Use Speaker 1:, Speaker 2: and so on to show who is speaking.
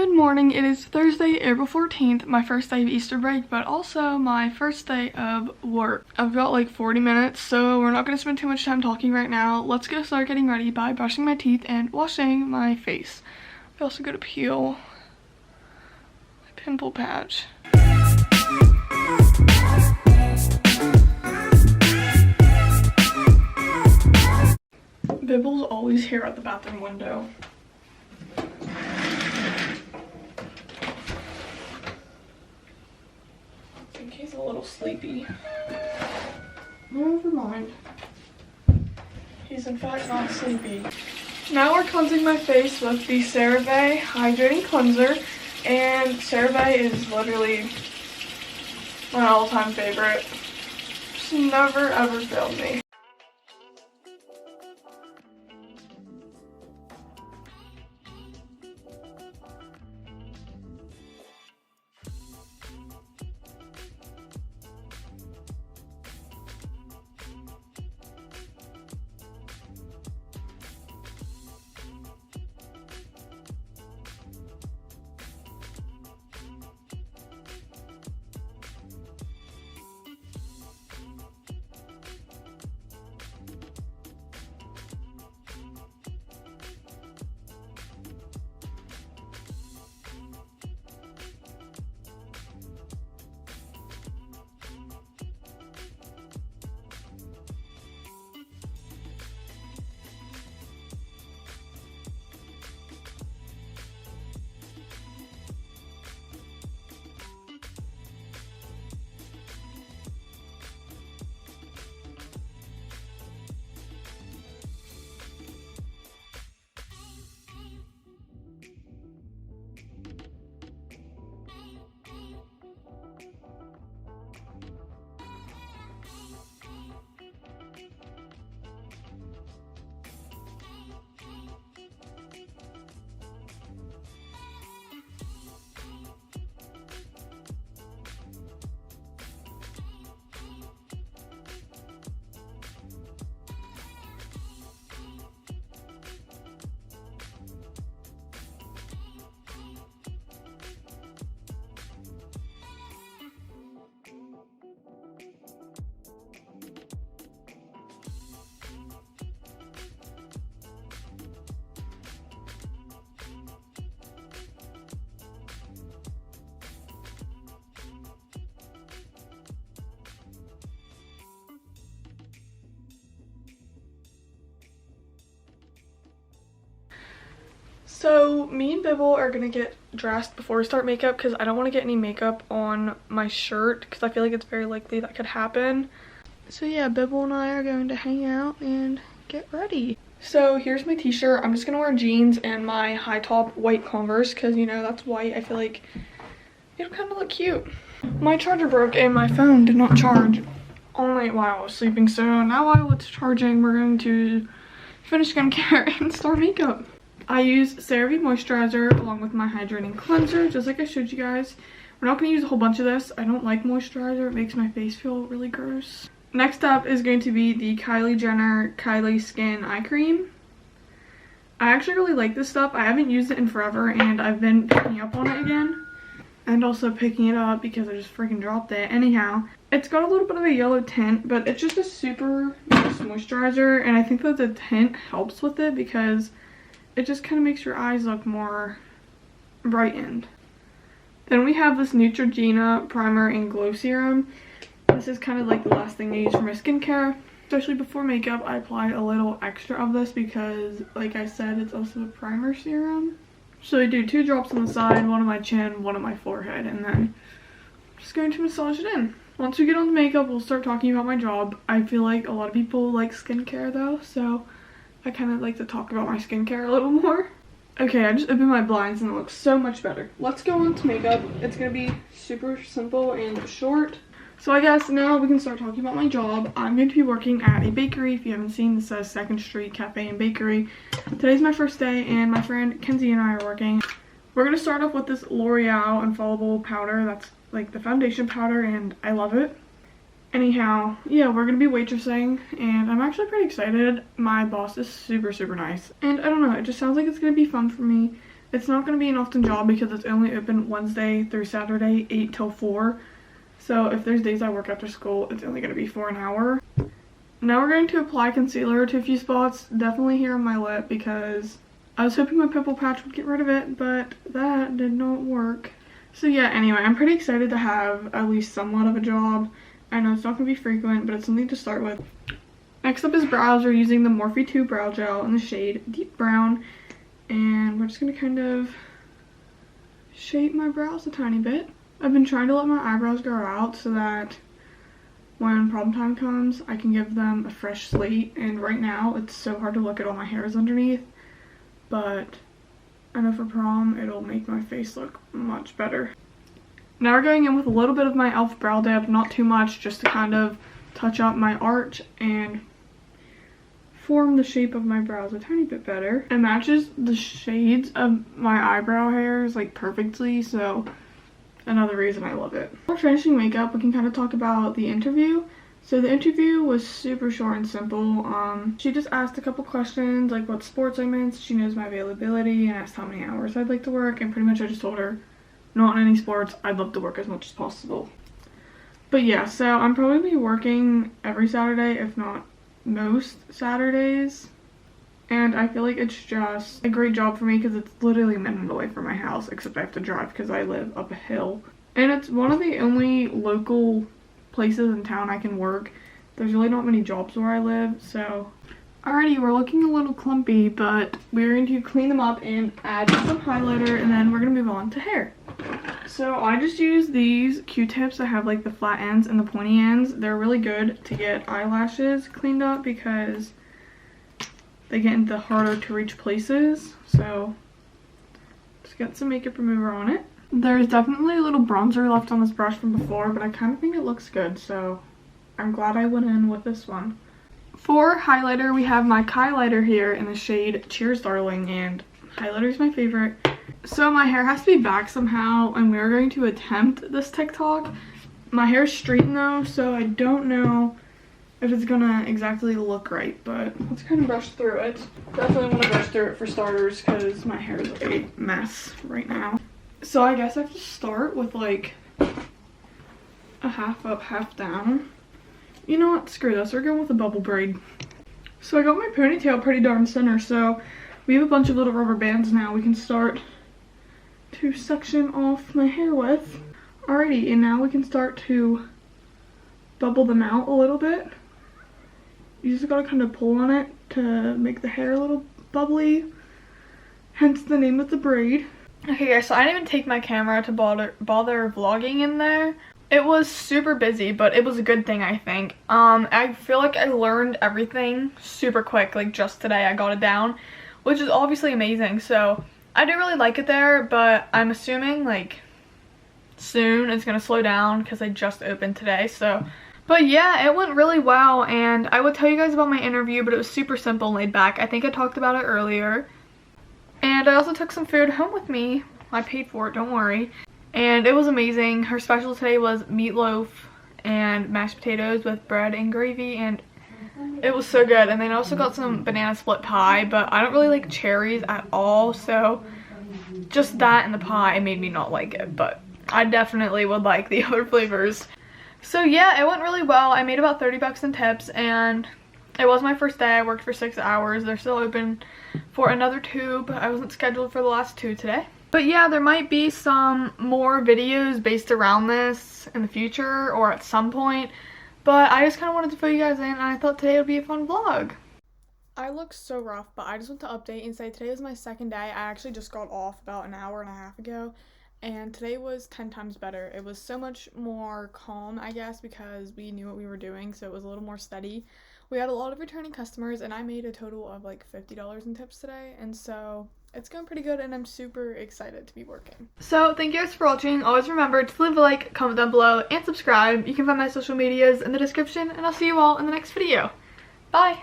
Speaker 1: Good morning. It is Thursday, April 14th, my first day of Easter break, but also my first day of work. I've got like 40 minutes, so we're not going to spend too much time talking right now. Let's go start getting ready by brushing my teeth and washing my face. I also got to peel my pimple patch. Bibble's always here at the bathroom window. I think he's a little sleepy. Never mind. He's in fact not sleepy. Now we're cleansing my face with the Cerave Hydrating Cleanser, and Cerave is literally my all-time favorite. It's never ever failed me. So me and Bibble are gonna get dressed before we start makeup because I don't want to get any makeup on my shirt because I feel like it's very likely that could happen. So yeah, Bibble and I are going to hang out and get ready. So here's my t-shirt. I'm just gonna wear jeans and my high top white Converse because, you know, that's white. I feel like it'll kind of look cute. My charger broke and my phone did not charge all night while I was sleeping, so now while it's charging we're going to finish skincare and start makeup. I use Cerave Moisturizer along with my Hydrating Cleanser, just like I showed you guys. We're not going to use a whole bunch of this. I don't like moisturizer. It makes my face feel really gross. Next up is going to be the Kylie Jenner Kylie Skin Eye Cream. I actually really like this stuff. I haven't used it in forever and I've been picking up on it again. And also picking it up because I just freaking dropped it. Anyhow, it's got a little bit of a yellow tint, but it's just a super nice moisturizer. And I think that the tint helps with it because it just kind of makes your eyes look more brightened. Then we have this Neutrogena Primer and Glow Serum. This is kind of like the last thing I use for my skincare. Especially before makeup, I apply a little extra of this because, like I said, it's also a primer serum. So I do 2 drops on the side, 1 on my chin, 1 on my forehead, and then I'm just going to massage it in. Once we get on the makeup, we'll start talking about my job. I feel like a lot of people like skincare though, so I kind of like to talk about my skincare a little more. Okay, I just opened my blinds and it looks so much better. Let's go on to makeup. It's going to be super simple and short. So I guess now we can start talking about my job. I'm going to be working at a bakery. If you haven't seen, this says 2nd Street Cafe and Bakery. Today's my first day and my friend Kenzie and I are working. We're going to start off with this L'Oreal Infallible powder. That's like the foundation powder and I love it. Anyhow, yeah, we're going to be waitressing and I'm actually pretty excited. My boss is super nice. And I don't know, it just sounds like it's going to be fun for me. It's not going to be an often job because it's only open Wednesday through Saturday, 8 till 4. So if there's days I work after school, it's only going to be for an hour. Now we're going to apply concealer to a few spots, definitely here on my lip, because I was hoping my pimple patch would get rid of it, but that did not work. So yeah, anyway, I'm pretty excited to have at least somewhat of a job. I know it's not going to be frequent, but it's something to start with. Next up is brows. We're using the Morphe 2 Brow Gel in the shade Deep Brown. And we're just going to kind of shape my brows a tiny bit. I've been trying to let my eyebrows grow out so that when prom time comes, I can give them a fresh slate. And right now, it's so hard to look at all my hairs underneath. But I know for prom, it'll make my face look much better. Now we're going in with a little bit of my e.l.f. brow dip, not too much, just to kind of touch up my arch and form the shape of my brows a tiny bit better. It matches the shades of my eyebrow hairs like perfectly, so another reason I love it. Before finishing makeup, we can kind of talk about the interview. So the interview was super short and simple. She just asked a couple questions like what sports I'm in, so she knows my availability, and asked how many hours I'd like to work, and pretty much I just told her not in any sports, I'd love to work as much as possible. But yeah, so I'm probably working every Saturday, if not most Saturdays. And I feel like it's just a great job for me because it's literally a minute away from my house, except I have to drive because I live up a hill. And it's one of the only local places in town I can work. There's really not many jobs where I live, so. Alrighty, we're looking a little clumpy, but we're going to clean them up and add some highlighter, and then we're going to move on to hair. So I just use these Q-tips that have like the flat ends and the pointy ends. They're really good to get eyelashes cleaned up because they get into harder to reach places. So just get some makeup remover on it. There's definitely a little bronzer left on this brush from before, but I kind of think it looks good, so I'm glad I went in with this one. For highlighter, we have my highlighter here in the shade Cheers Darling, and highlighter is my favorite. So my hair has to be back somehow, and we're going to attempt this TikTok. My hair is straightened though, so I don't know if it's gonna exactly look right, but let's kind of brush through it. Definitely want to brush through it for starters because my hair is a mess right now. So I guess I have to start with like a half up, half down. You know what? Screw this. We're going with a bubble braid. So I got my ponytail pretty darn center, so we have a bunch of little rubber bands now we can start to section off my hair with. Alrighty, and now we can start to bubble them out a little bit. You just gotta kind of pull on it to make the hair a little bubbly, hence the name of the braid. Okay guys, so I didn't even take my camera to bother vlogging in there. It was super busy, but it was a good thing, I think. I feel like I learned everything super quick, like just today I got it down, which is obviously amazing. So I do really like it there, but I'm assuming like soon it's gonna slow down because I just opened today. So, but yeah, it went really well, and I would tell you guys about my interview, but it was super simple and laid back. I think I talked about it earlier. And I also took some food home with me. I paid for it, don't worry. And it was amazing. Her special today was meatloaf and mashed potatoes with bread and gravy, and it was so good. And then I also got some banana split pie, but I don't really like cherries at all, so just that and the pie made me not like it, but I definitely would like the other flavors. So yeah, it went really well. I made about 30 bucks in tips, and it was my first day. I worked for 6 hours. They're still open for another 2, but I wasn't scheduled for the last 2 today. But yeah, there might be some more videos based around this in the future or at some point. But I just kind of wanted to fill you guys in, and I thought today would be a fun vlog. I look so rough, but I just want to update and say today is my second day. I actually just got off about an hour and a half ago, and today was 10 times better. It was so much more calm, I guess, because we knew what we were doing, so it was a little more steady. We had a lot of returning customers, and I made a total of like $50 in tips today, and so it's going pretty good, and I'm super excited to be working. So thank you guys for watching. Always remember to leave a like, comment down below, and subscribe. You can find my social medias in the description, and I'll see you all in the next video. Bye!